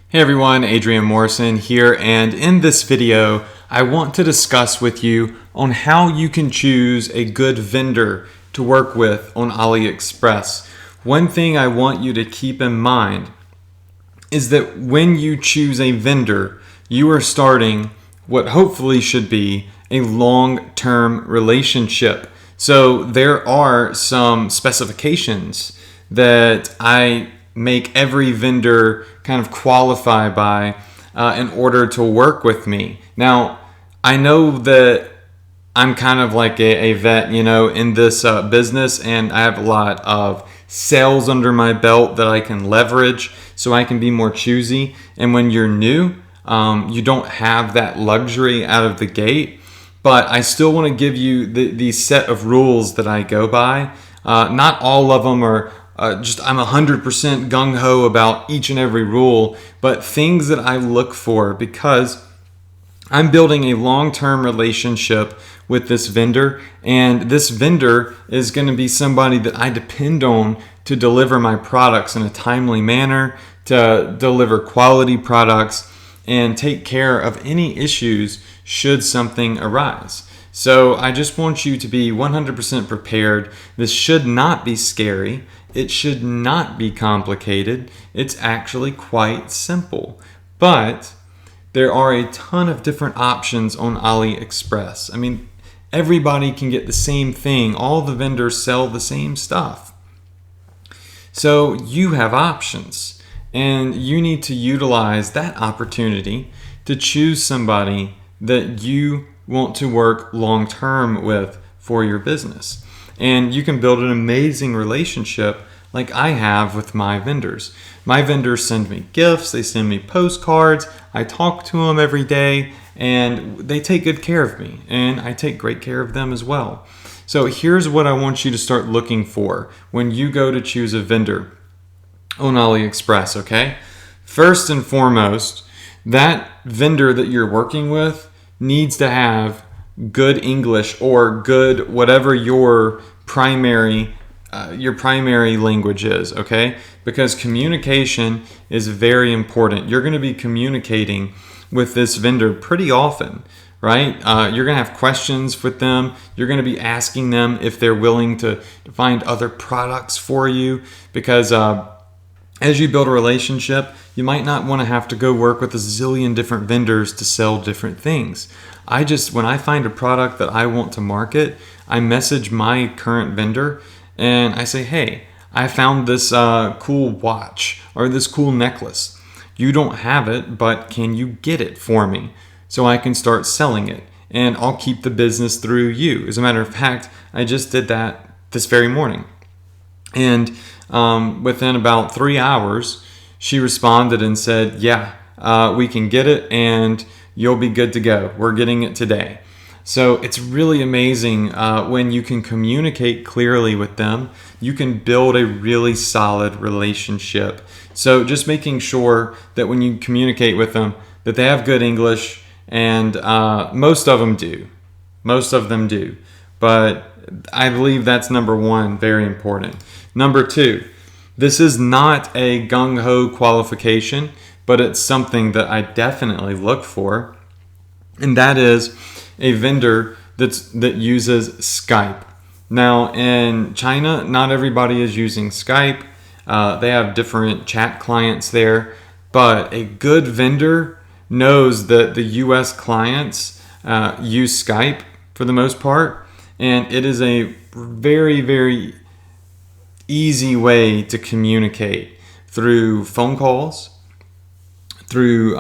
Hey everyone, Adrian Morrison here, and in this video I want to discuss with you on how you can choose a good vendor to work with on AliExpress. One thing I want you to keep in mind is that when you choose a vendor, you are starting what hopefully should be a long-term relationship. So there are some specifications that I make every vendor kind of qualify by in order to work with me. Now, I know that I'm kind of like a vet, in this business, and I have a lot of sales under my belt that I can leverage so I can be more choosy. And when you're new, you don't have that luxury out of the gate. But I still want to give you the set of rules that I go by. Not all of them are I'm 100% gung-ho about each and every rule, but things that I look for because I'm building a long-term relationship with this vendor, and this vendor is going to be somebody that I depend on to deliver my products in a timely manner, to deliver quality products, and take care of any issues should something arise. So I just want you to be 100% prepared. This should not be scary. It should not be complicated. It's actually quite simple. But there are a ton of different options on AliExpress. I mean, everybody can get the same thing. All the vendors sell the same stuff. So you have options, and you need to utilize that opportunity to choose somebody that you want to work long term with for your business. And you can build an amazing relationship like I have with my vendors. My vendors send me gifts, they send me postcards, I talk to them every day, and they take good care of me, and I take great care of them as well. So here's what I want you to start looking for when you go to choose a vendor on AliExpress, okay? First and foremost, that vendor that you're working with needs to have good English or good whatever your primary language is, okay? Because communication is very important. You're going to be communicating with this vendor pretty often, right? You're going to have questions with them. You're going to be asking them if they're willing to find other products for you, because as you build a relationship, you might not want to have to go work with a zillion different vendors to sell different things. When I find a product that I want to market, I message my current vendor and I say, hey, I found this cool watch or this cool necklace. You don't have it, but can you get it for me so I can start selling it? And I'll keep the business through you. As a matter of fact, I just did that this very morning. And within about 3 hours, she responded and said, yeah, we can get it and you'll be good to go. We're getting it today. So it's really amazing when you can communicate clearly with them. You can build a really solid relationship. So just making sure that when you communicate with them, that they have good English, and most of them do. Most of them do. But I believe that's number one, very important. Number two, this is not a gung-ho qualification, but it's something that I definitely look for, and that is a vendor that uses Skype. Now, in China, not everybody is using Skype. They have different chat clients there, but a good vendor knows that the US clients use Skype for the most part, and it is a very, very easy way to communicate through phone calls, through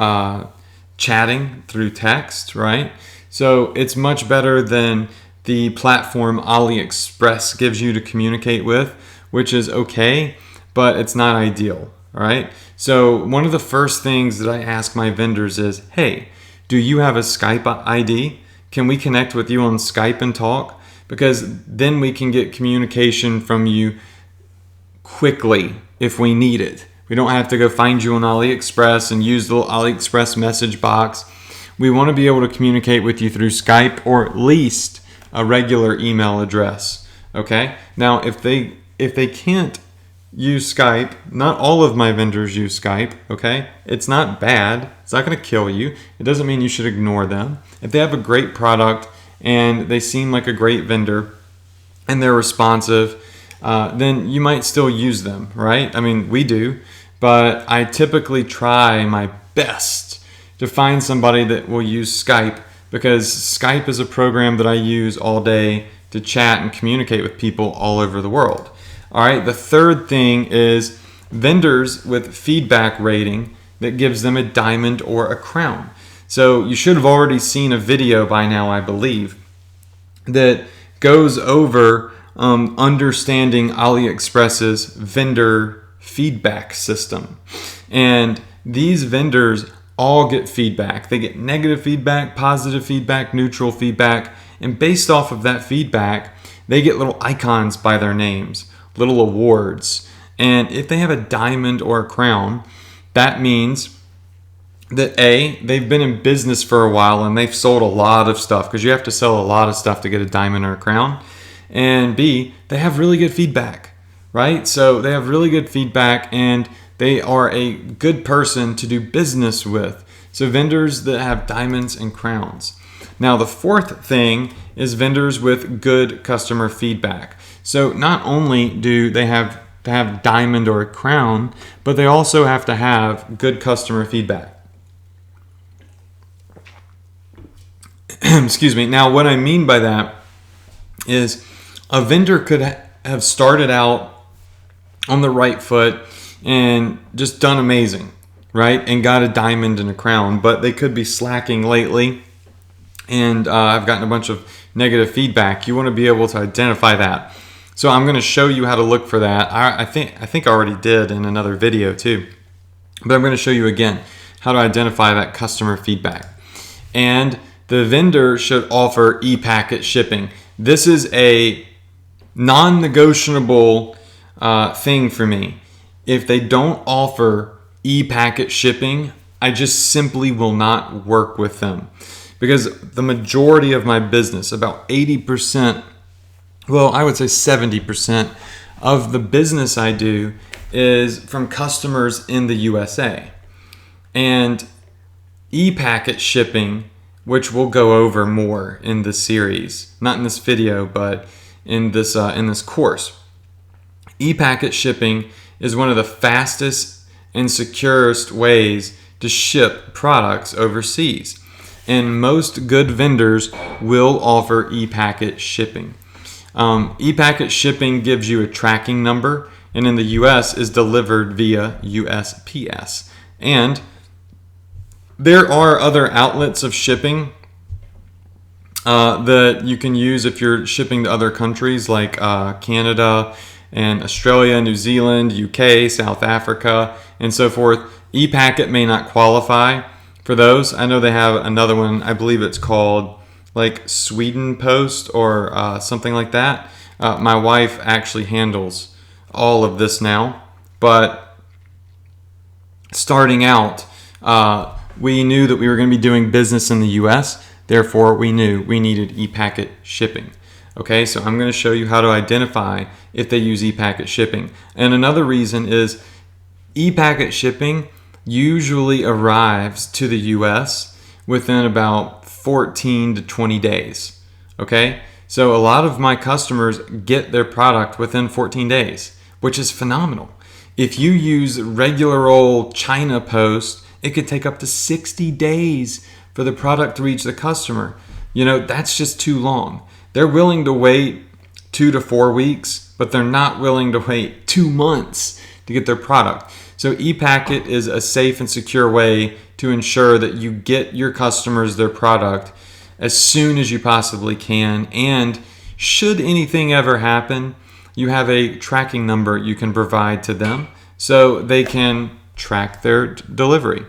chatting, through text, right? So it's much better than the platform AliExpress gives you to communicate with, which is okay, but it's not ideal, all right? So one of the first things that I ask my vendors is, hey, do you have a Skype ID? Can we connect with you on Skype and talk? Because then we can get communication from you quickly if we need it. We don't have to go find you on AliExpress and use the little AliExpress message box. We want to be able to communicate with you through Skype, or at least a regular email address. Okay? Now, if they can't use Skype. Not all of my vendors use Skype, okay? It's not bad. It's not going to kill you. It doesn't mean you should ignore them. If they have a great product and they seem like a great vendor and they're responsive, then you might still use them, right? I mean, we do, but I typically try my best to find somebody that will use Skype, because Skype is a program that I use all day to chat and communicate with people all over the world. All right, the third thing is vendors with feedback rating that gives them a diamond or a crown. So you should have already seen a video by now, I believe, that goes over understanding AliExpress's vendor feedback system. And these vendors all get feedback. They get negative feedback, positive feedback, neutral feedback, and based off of that feedback, they get little icons by their names, little awards. And if they have a diamond or a crown, that means that A, they've been in business for a while and they've sold a lot of stuff, because you have to sell a lot of stuff to get a diamond or a crown. And B, they have really good feedback, right? So they have really good feedback and they are a good person to do business with. So vendors that have diamonds and crowns. Now the fourth thing is vendors with good customer feedback. So not only do they have to have diamond or a crown, but they also have to have good customer feedback. Excuse me. Now what I mean by that is a vendor could have started out on the right foot and just done amazing, right? And got a diamond and a crown, but they could be slacking lately. And I've gotten a bunch of negative feedback. You want to be able to identify that. So I'm going to show you how to look for that. I think I already did in another video too, but I'm going to show you again how to identify that customer feedback. And the vendor should offer e-packet shipping. This is a non-negotiable thing for me. If they don't offer e-packet shipping, I just simply will not work with them. Because the majority of my business, about 80%, well, I would say 70% of the business I do is from customers in the USA. And e-packet shipping, which we'll go over more in this series, not in this video, but in this course. E-packet shipping is one of the fastest and securest ways to ship products overseas. And most good vendors will offer e-packet shipping. E-packet shipping gives you a tracking number, and in the US is delivered via USPS. And there are other outlets of shipping that you can use if you're shipping to other countries like Canada and Australia, New Zealand, UK, South Africa, and so forth. E-packet may not qualify for those. I know they have another one, I believe it's called like Sweden Post or something like that. My wife actually handles all of this now, but starting out, we knew that we were going to be doing business in the US, therefore we knew we needed e-packet shipping. Okay, so I'm going to show you how to identify if they use e-packet shipping. And another reason is e-packet shipping usually arrives to the US within about 14 to 20 days. Okay, so a lot of my customers get their product within 14 days, which is phenomenal. If you use regular old China Post, it could take up to 60 days for the product to reach the customer. You know, that's just too long. They're willing to wait 2 to 4 weeks, but they're not willing to wait 2 months to get their product. So e-packet is a safe and secure way to ensure that you get your customers their product as soon as you possibly can. And should anything ever happen, you have a tracking number you can provide to them so they can track their delivery.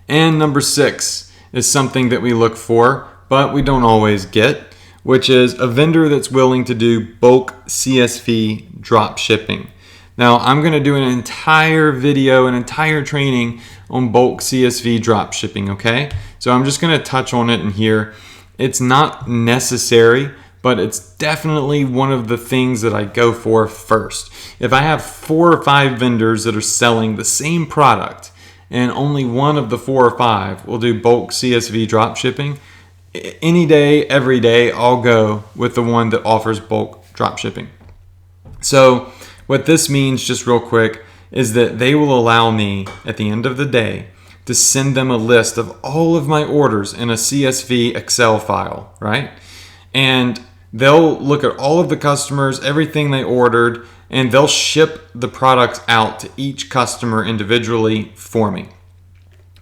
And number 6 is something that we look for, but we don't always get, which is a vendor that's willing to do bulk CSV drop shipping. Now, I'm going to do an entire video, an entire training on bulk CSV drop shipping, okay? So I'm just going to touch on it in here. It's not necessary, but it's definitely one of the things that I go for first. If I have 4 or 5 vendors that are selling the same product and only one of the 4 or 5 will do bulk CSV drop shipping, any day, every day, I'll go with the one that offers bulk drop shipping. So what this means, just real quick, is that they will allow me at the end of the day to send them a list of all of my orders in a CSV Excel file, right? And they'll look at all of the customers, everything they ordered, and they'll ship the products out to each customer individually for me.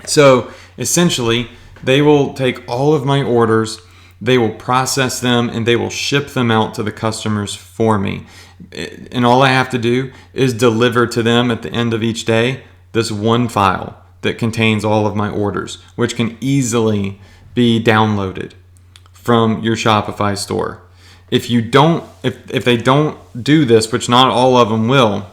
So essentially, they will take all of my orders, they will process them, and they will ship them out to the customers for me. And all I have to do is deliver to them at the end of each day this one file that contains all of my orders, which can easily be downloaded from your Shopify store. If they don't do this, which not all of them will,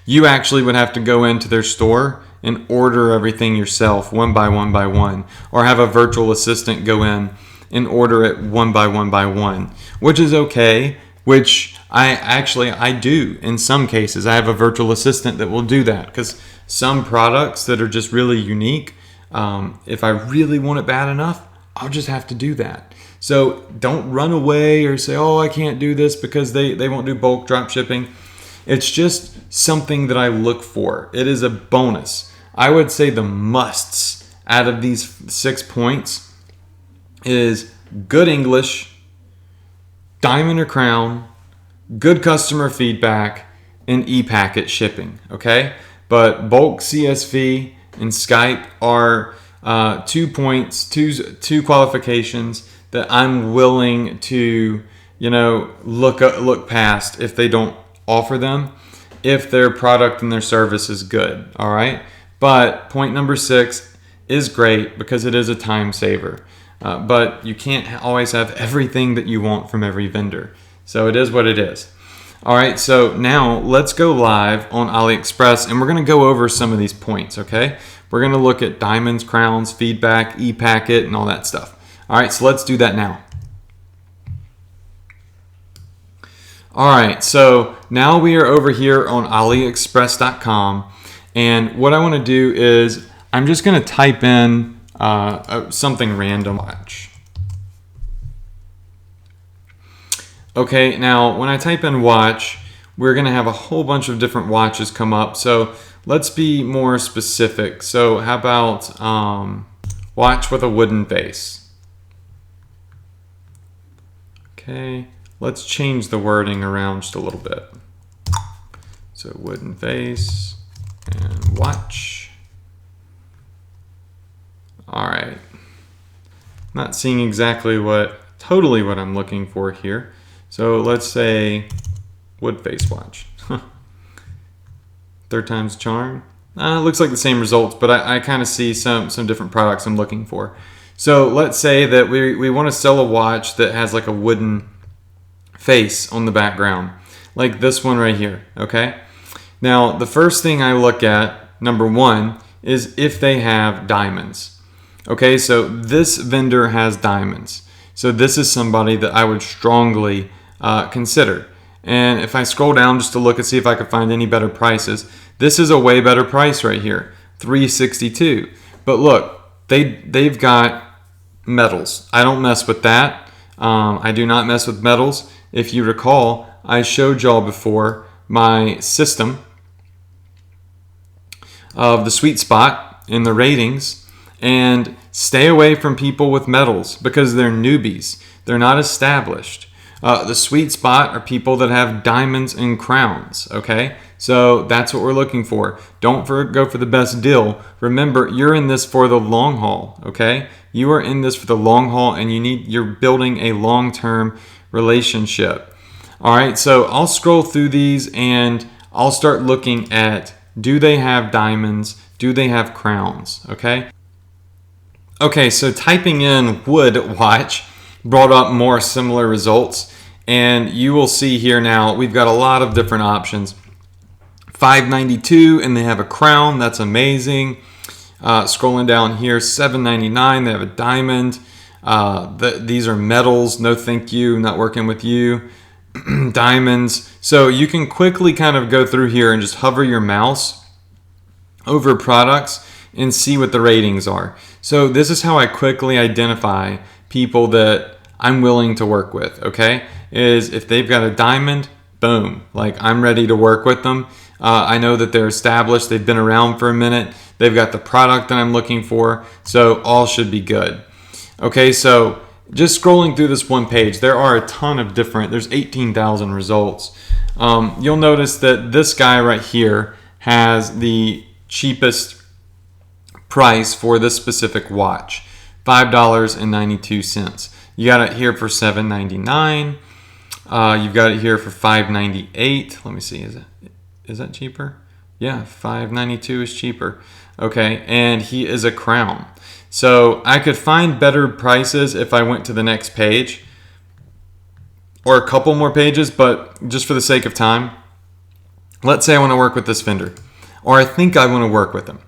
you actually would have to go into their store and order everything yourself one by one, or have a virtual assistant go in and order it one by one, which is okay, which I do in some cases. I have a virtual assistant that will do that, because some products that are just really unique, if I really want it bad enough, I'll just have to do that. So don't run away or say, oh, I can't do this because they won't do bulk drop shipping. It's just something that I look for. It is a bonus. I would say the musts out of these 6 points is good English, diamond or crown, good customer feedback, and e-packet shipping, okay? But bulk CSV and Skype are 2 points, two qualifications that I'm willing to, look past if they don't offer them, if their product and their service is good, all right? But point number 6 is great because it is a time saver. But you can't always have everything that you want from every vendor. So it is what it is. All right, so now let's go live on AliExpress, and we're going to go over some of these points, okay? We're going to look at diamonds, crowns, feedback, e-packet, and all that stuff. All right, so let's do that now. All right, so now we are over here on AliExpress.com, and what I want to do is I'm just going to type in something random. Watch. Okay, now when I type in watch, we're going to have a whole bunch of different watches come up. So let's be more specific. So how about watch with a wooden face? Okay, let's change the wording around just a little bit. So wooden face and watch. All right. Not seeing exactly totally what I'm looking for here. So let's say wood face watch. Third time's a charm. Looks like the same results, but I kind of see some different products I'm looking for. So let's say that we want to sell a watch that has like a wooden face on the background, like this one right here, okay? Now, the first thing I look at, number 1, is if they have diamonds. Okay, so this vendor has diamonds. So this is somebody that I would strongly consider. And if I scroll down just to look and see if I could find any better prices, this is a way better price right here, $362. But look, they've got metals. I don't mess with that. I do not mess with metals. If you recall, I showed y'all before my system of the sweet spot in the ratings, and stay away from people with metals because they're newbies. They're not established. The sweet spot are people that have diamonds and crowns, okay? So that's what we're looking for. Don't go for the best deal. Remember, you're in this for the long haul, okay? You are in this for the long haul, and you're building a long-term relationship. All right, so I'll scroll through these and I'll start looking at, do they have diamonds? Do they have crowns, okay? Okay, so typing in wood watch brought up more similar results, and you will see here now we've got a lot of different options. $592, and they have a crown. That's amazing. Scrolling down here, $799. They have a diamond. These are metals, no thank you, not working with you. Diamonds. So you can quickly kind of go through here and just hover your mouse over products and see what the ratings are. So this is how I quickly identify people that I'm willing to work with, okay? Is if they've got a diamond, boom, like I'm ready to work with them. I know that they're established, they've been around for a minute, they've got the product that I'm looking for, so all should be good. Okay, so just scrolling through this one page, there are a ton of there's 18,000 results. You'll notice that this guy right here has the cheapest price for this specific watch, $5.92. You got it here for $7.99. You've got it here for $5.98. Let me see, is that cheaper? Yeah, $5.92 is cheaper. Okay, and he is a crown. So I could find better prices if I went to the next page or a couple more pages, but just for the sake of time, let's say I want to work with this vendor, or I think I want to work with him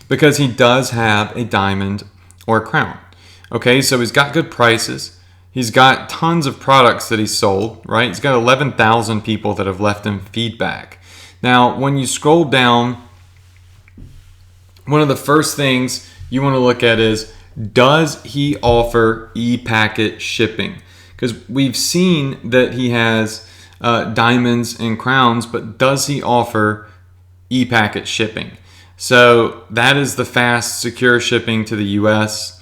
because he does have a diamond or a crown. Okay, so he's got good prices. He's got tons of products that he's sold, right? He's got 11,000 people that have left him feedback. Now, when you scroll down, one of the first things you want to look at is, does he offer e-packet shipping? Because we've seen that he has diamonds and crowns, but does he offer e-packet shipping? So that is the fast, secure shipping to the US.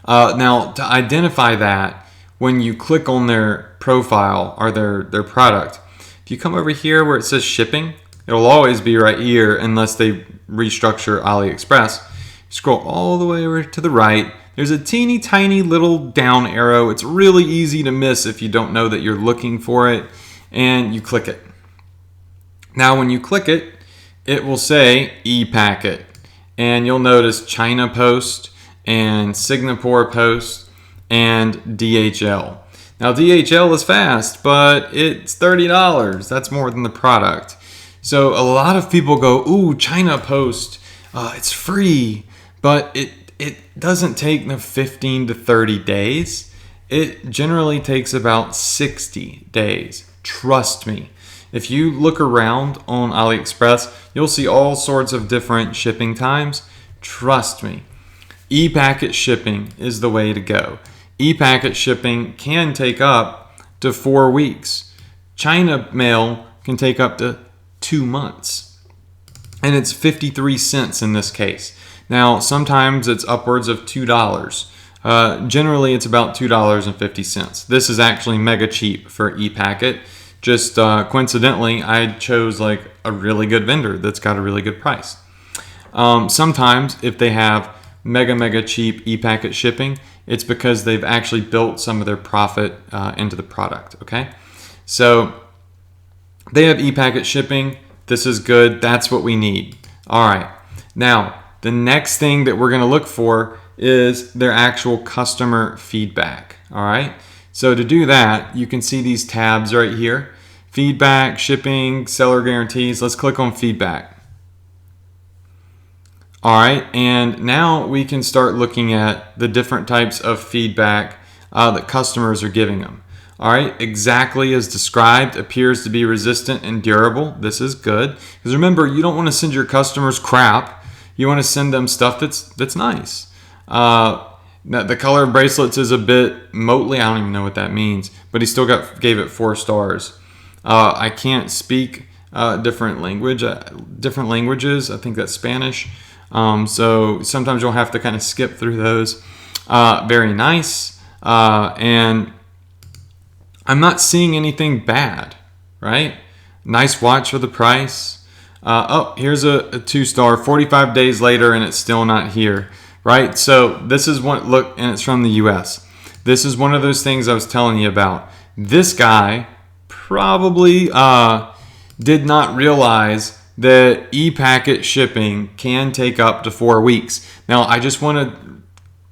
Now, to identify that, when you click on their profile or their product, if you come over here where it says shipping, it'll always be right here unless they restructure AliExpress. Scroll all the way over to the right. There's a teeny tiny little down arrow. It's really easy to miss if you don't know that you're looking for it, and you click it. Now when you click it, it will say e-packet, and you'll notice China Post and Singapore Post and DHL. Now DHL is fast, but it's $30. That's more than the product. So a lot of people go, ooh, China Post, it's free, but it doesn't take 15 to 30 days. It generally takes about 60 days. Trust me. If you look around on AliExpress, you'll see all sorts of different shipping times. Trust me. E-packet shipping is the way to go. E-packet shipping can take up to 4 weeks. China mail can take up to 2 months. And it's 53 cents in this case. Now, sometimes it's upwards of $2. Generally, it's about $2.50. This is actually mega cheap for e-packet. Just coincidentally, I chose like a really good vendor that's got a really good price. Sometimes if they have mega cheap e-packet shipping, it's because they've actually built some of their profit into the product, okay? So they have e-packet shipping. This is good. That's what we need. All right. Now, the next thing that we're going to look for is their actual customer feedback. All right. So to do that, you can see these tabs right here. Feedback, shipping, seller guarantees. Let's click on feedback. All right. And now we can start looking at the different types of feedback that customers are giving them. All right, exactly as described, appears to be resistant and durable. This is good. Because remember, you don't want to send your customers crap. You want to send them stuff that's nice. The color of bracelets is a bit motley. I don't even know what that means. But he still gave it 4 stars. I can't speak different languages. I think that's Spanish. So sometimes you'll have to kind of skip through those. Very nice. And I'm not seeing anything bad, right? Nice watch for the price. Oh, here's a 2-star, 45 days later, and it's still not here, right? So this is one, look, and it's from the US. This is one of those things I was telling you about. This guy probably did not realize that e-packet shipping can take up to 4 weeks. Now, I just want to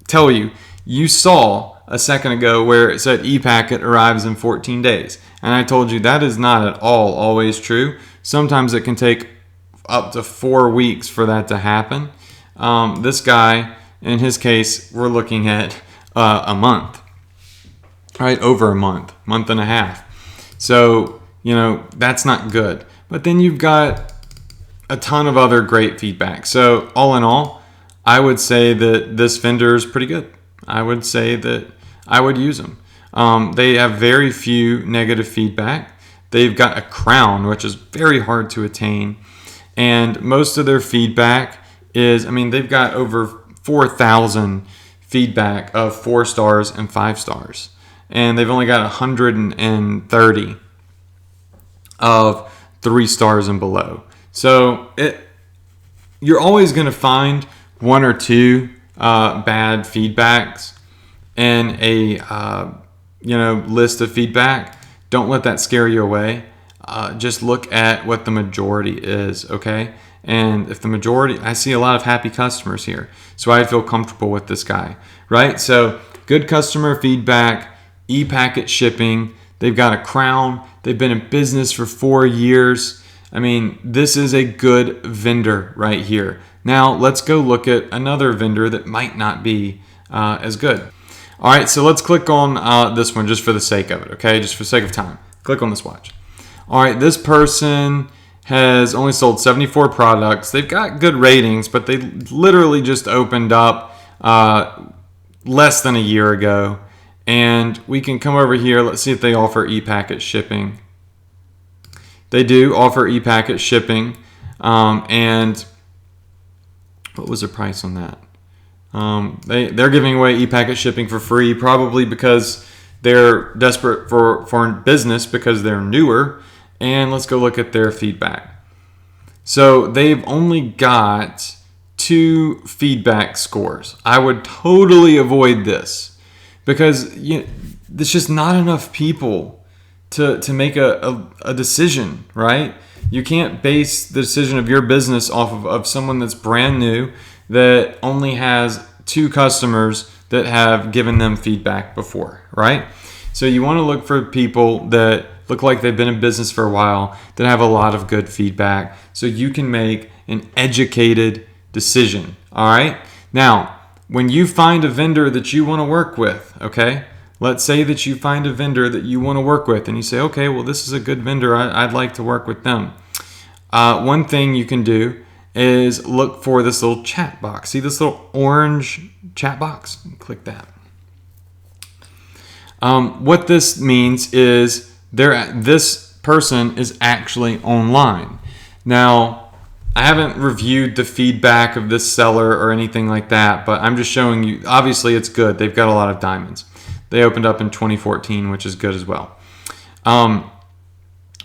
tell you, you saw a second ago where it said e-packet arrives in 14 days. And I told you that is not at all always true. Sometimes it can take up to 4 weeks for that to happen. This guy, in his case, we're looking at a month. right? Over a month and a half. So, that's not good. But then you've got a ton of other great feedback. So all in all, I would say that this vendor is pretty good. I would say that I would use them. They have very few negative feedback. They've got a crown, which is very hard to attain. And most of their feedback is, they've got over 4,000 feedback of 4 stars and 5 stars. And they've only got 130 of 3 stars and below. So you're always going to find 1 or 2 bad feedbacks in a list of feedback. Don't let that scare you away. Just look at what the majority is, okay? And if the majority, I see a lot of happy customers here, so I feel comfortable with this guy, right? So good customer feedback, e-packet shipping. They've got a crown. They've been in business for 4 years. This is a good vendor right here. Now, let's go look at another vendor that might not be as good. All right, so let's click on this one just for the sake of it, okay? Just for the sake of time. Click on this watch. All right, this person has only sold 74 products. They've got good ratings, but they literally just opened up less than a year ago. And we can come over here. Let's see if they offer e-packet shipping. They do offer e-packet shipping, and what was the price on that? They're giving away e-packet shipping for free, probably because they're desperate for business because they're newer. And let's go look at their feedback. So they've only got 2 feedback scores. I would totally avoid this because there's just not enough people to make a decision, right? You can't base the decision of your business off of someone that's brand new that only has 2 customers that have given them feedback before, right? So you want to look for people that look like they've been in business for a while, that have a lot of good feedback, so you can make an educated decision, all right? Now, when you find a vendor that you want to work with, okay? Let's say that you find a vendor that you want to work with and you say, okay, well, this is a good vendor. I'd like to work with them. One thing you can do is look for this little chat box. See this little orange chat box? Click that. What this means is this person is actually online. Now, I haven't reviewed the feedback of this seller or anything like that, but I'm just showing you, obviously it's good. They've got a lot of diamonds. They opened up in 2014, which is good as well.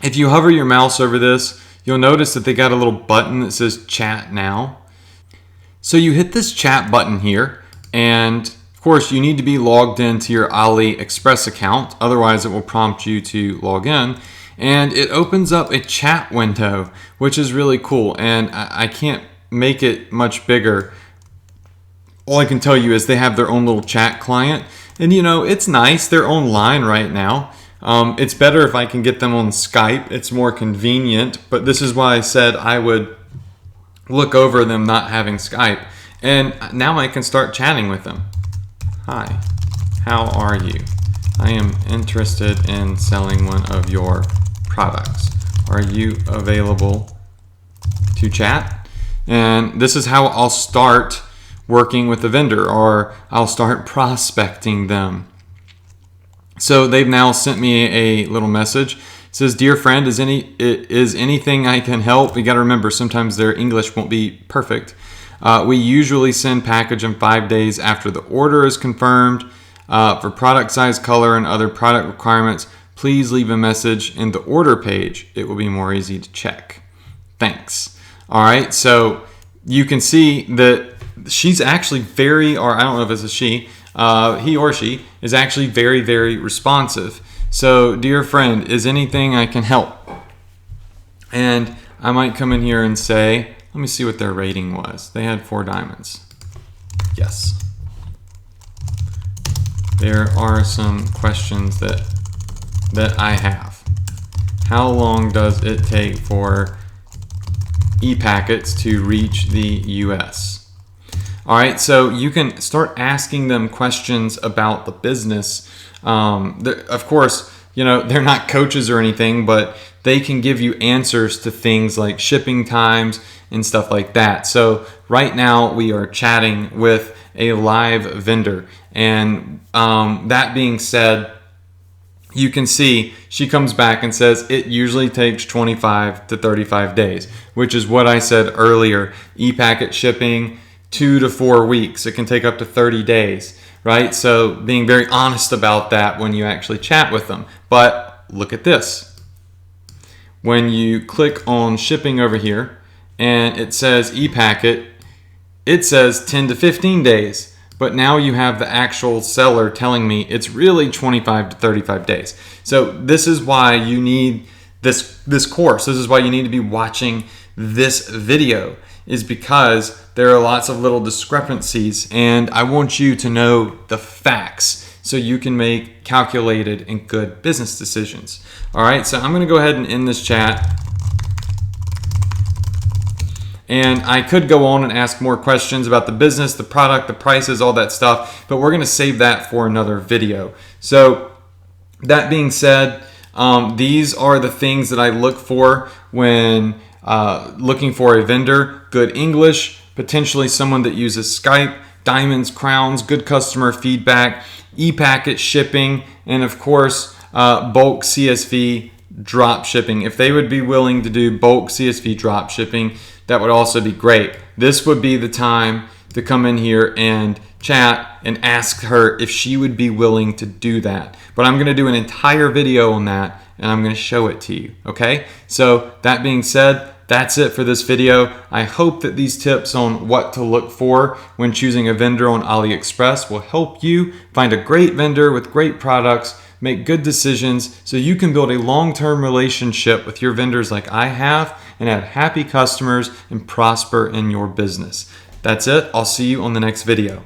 If you hover your mouse over this, you'll notice that they got a little button that says Chat Now. So you hit this chat button here, and of course you need to be logged into your AliExpress account, otherwise it will prompt you to log in. And it opens up a chat window, which is really cool, and I can't make it much bigger. All I can tell you is they have their own little chat client. And it's nice. They're online right now. It's better if I can get them on Skype. It's more convenient. But this is why I said I would look over them not having Skype. And now I can start chatting with them. Hi, how are you? I am interested in selling one of your products. Are you available to chat? And this is how I'll start working with the vendor, or I'll start prospecting them. So they've now sent me a little message. It says, "Dear friend, is anything I can help?" You got to remember, sometimes their English won't be perfect. We usually send package in 5 days after the order is confirmed. For product size, color, and other product requirements, please leave a message in the order page. It will be more easy to check. Thanks. All right, so you can see that she's actually or I don't know if it's a she, he or she is actually very, very responsive. So, dear friend, is anything I can help? And I might come in here and say, let me see what their rating was. They had 4 diamonds. Yes. There are some questions that I have. How long does it take for e-packets to reach the US? All right, so you can start asking them questions about the business. Of course, they're not coaches or anything, but they can give you answers to things like shipping times and stuff like that. So right now we are chatting with a live vendor, and that being said, you can see she comes back and says it usually takes 25 to 35 days, which is what I said earlier. E-packet shipping, 2 to 4 weeks. It can take up to 30 days, right? So being very honest about that when you actually chat with them. But look at this. When you click on shipping over here and it says e-packet, it says 10 to 15 days. But now you have the actual seller telling me it's really 25 to 35 days. So this is why you need this course. This is why you need to be watching this video, is because there are lots of little discrepancies, and I want you to know the facts so you can make calculated and good business decisions. All right, so I'm gonna go ahead and end this chat. And I could go on and ask more questions about the business, the product, the prices, all that stuff, but we're gonna save that for another video. So that being said, these are the things that I look for when looking for a vendor: good English, potentially someone that uses Skype, diamonds, crowns, good customer feedback, e-packet shipping, and of course, bulk CSV drop shipping. If they would be willing to do bulk CSV drop shipping, that would also be great. This would be the time to come in here and chat and ask her if she would be willing to do that. But I'm gonna do an entire video on that, and I'm gonna show it to you, okay? So that being said, that's it for this video. I hope that these tips on what to look for when choosing a vendor on AliExpress will help you find a great vendor with great products, make good decisions so you can build a long-term relationship with your vendors like I have, and have happy customers and prosper in your business. That's it. I'll see you on the next video.